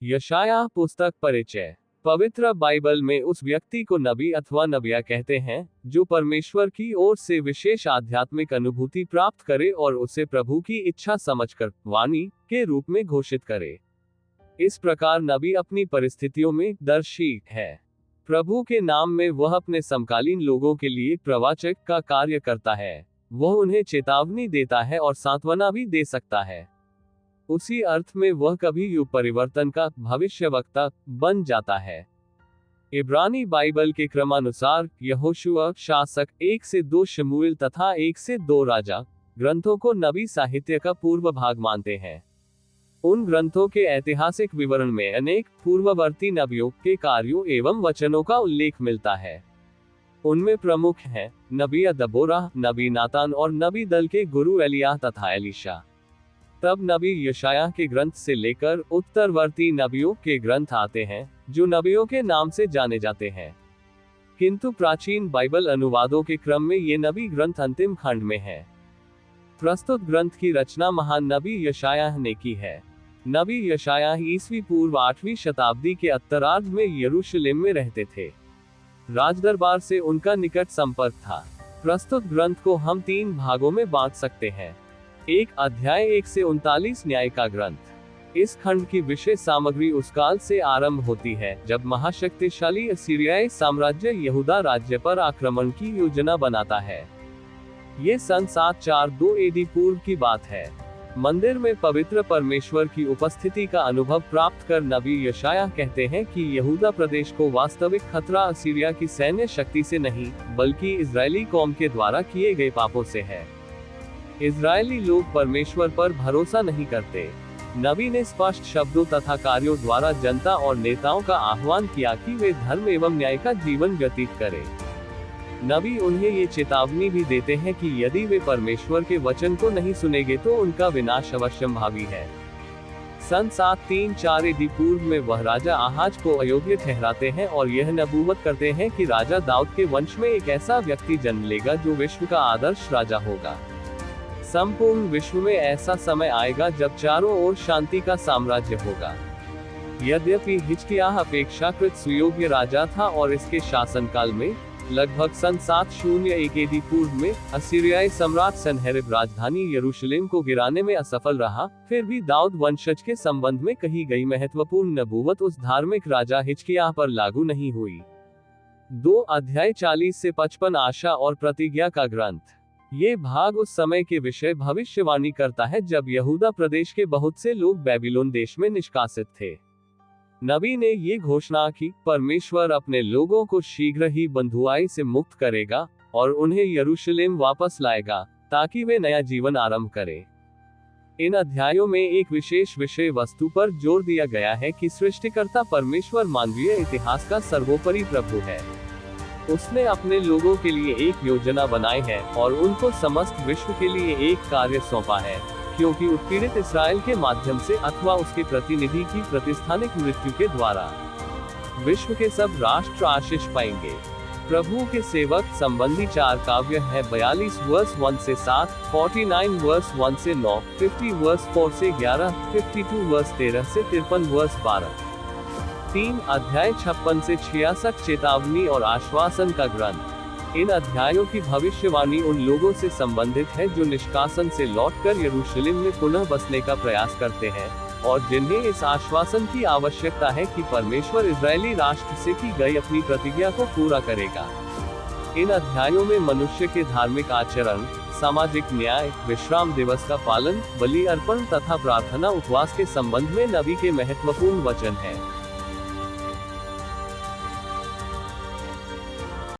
यशायाह पुस्तक परिचय। पवित्र बाइबल में उस व्यक्ति को नबी अथवा नबिया कहते हैं, जो परमेश्वर की ओर से विशेष आध्यात्मिक अनुभूति प्राप्त करे और उसे प्रभु की इच्छा समझकर वाणी के रूप में घोषित करे। इस प्रकार नबी अपनी परिस्थितियों में दर्शी है। प्रभु के नाम में वह अपने समकालीन लोगों के लिए प्रवाचक का कार्य करता है। वह उन्हें चेतावनी देता है और सांत्वना भी दे सकता है। उसी अर्थ में वह कभी युग परिवर्तन का भविष्यवक्ता बन जाता है। इब्रानी बाइबल के क्रमानुसार यहोशुआ शासक 1 से 2 शमूएल तथा 1 से 2 राजा ग्रंथों को नबी साहित्य का पूर्व भाग मानते हैं। उन ग्रंथों के ऐतिहासिक विवरण में अनेक पूर्ववर्ती नबियों के कार्यों एवं वचनों का उल्लेख मिलता है। उनमें प्रमुख हैं नबी दबोरा, नबी नातान और नबी दल के गुरु एलियाह तथा एलीशा। तब नबी यशायाह के ग्रंथ से लेकर उत्तरवर्ती नबियों के ग्रंथ आते हैं, जो नबियों के नाम से जाने जाते हैं। किंतु प्राचीन बाइबल अनुवादों के क्रम में ये नबी ग्रंथ अंतिम खंड में है। प्रस्तुत ग्रंथ की रचना महान नबी यशायाह ने की है। नबी यशायाह ईस्वी पूर्व 8वीं शताब्दी के उत्तरार्ध में यरूशलेम में रहते थे। राजदरबार से उनका निकट संपर्क था। प्रस्तुत ग्रंथ को हम 3 भागों में बांट सकते हैं। एक अध्याय 1 से 39 न्याय का ग्रंथ। इस खंड की विषय सामग्री उस काल से आरंभ होती है जब महाशक्तिशाली असीरियाई साम्राज्य यहूदा राज्य पर आक्रमण की योजना बनाता है। ये सन 742 एडी पूर्व की बात है। मंदिर में पवित्र परमेश्वर की उपस्थिति का अनुभव प्राप्त कर नबी यशायाह कहते हैं कि यहूदा प्रदेश को वास्तविक खतरा असीरिया की सैन्य शक्ति से नहीं, बल्कि इजरायली कौम के द्वारा किए गए पापों से है। इजरायली लोग परमेश्वर पर भरोसा नहीं करते। नबी ने स्पष्ट शब्दों तथा कार्यों द्वारा जनता और नेताओं का आह्वान किया कि वे धर्म एवं न्याय का जीवन व्यतीत करें। नबी उन्हें ये चेतावनी भी देते हैं कि यदि वे परमेश्वर के वचन को नहीं सुनेंगे तो उनका विनाश अवश्यंभावी है। सन 734 एडी पूर्व में वह राजा आहाज को अयोग्य ठहराते हैं और यह नबूवत करते हैं कि राजा दाऊद के वंश में एक ऐसा व्यक्ति जन्म लेगा जो विश्व का आदर्श राजा होगा। संपूर्ण विश्व में ऐसा समय आएगा जब चारों ओर शांति का साम्राज्य होगा। यद्यपि हिजकिय्याह अपेक्षाकृत सुयोग्य राजा था और इसके शासनकाल में लगभग सन 701 एडी पूर्व में असीरियाई सम्राट सनहेरिब राजधानी यरूशलेम को गिराने में असफल रहा, फिर भी दाऊद वंशज के संबंध में कही गई महत्वपूर्ण नबूवत उस धार्मिक राजा हिजकिय्याह पर लागू नहीं हुई। 2 अध्याय 40 से 55 आशा और प्रतिज्ञा का ग्रंथ। ये भाग उस समय के विषय भविष्यवाणी करता है जब यहूदा प्रदेश के बहुत से लोग बेबीलोन देश में निष्कासित थे। नबी ने ये घोषणा की, परमेश्वर अपने लोगों को शीघ्र ही बंधुआई से मुक्त करेगा और उन्हें यरूशलेम वापस लाएगा ताकि वे नया जीवन आरंभ करें। इन अध्यायों में एक विशेष विषय वस्तु पर जोर दिया गया है कि सृष्टिकर्ता परमेश्वर मानवीय इतिहास का सर्वोपरि प्रभु है। उसने अपने लोगों के लिए एक योजना बनाई है और उनको समस्त विश्व के लिए एक कार्य सौंपा है, क्योंकि उत्पीड़ित इस्राएल के माध्यम से अथवा उसके प्रतिनिधि की प्रतिस्थानिक मृत्यु के द्वारा विश्व के सब राष्ट्र आशीष पाएंगे। प्रभु के सेवक संबंधी 4 काव्य है 42 वर्स 1 से 7, 49 वर्स 1 से 9, 50 वर्स 4 से 11, 52 वर्स 13 से 53 वर्स 12। 3 अध्याय 56 से 66 चेतावनी और आश्वासन का ग्रंथ। इन अध्यायों की भविष्यवाणी उन लोगों से संबंधित है जो निष्कासन से लौटकर यरूशलेम में पुनः बसने का प्रयास करते हैं और जिन्हें इस आश्वासन की आवश्यकता है कि परमेश्वर इजरायली राष्ट्र से की गई अपनी प्रतिज्ञा को पूरा करेगा। इन अध्यायों में मनुष्य के धार्मिक आचरण, सामाजिक न्याय, विश्राम दिवस का पालन, बलि अर्पण तथा प्रार्थना उपवास के संबंध में नबी के महत्वपूर्ण वचन है।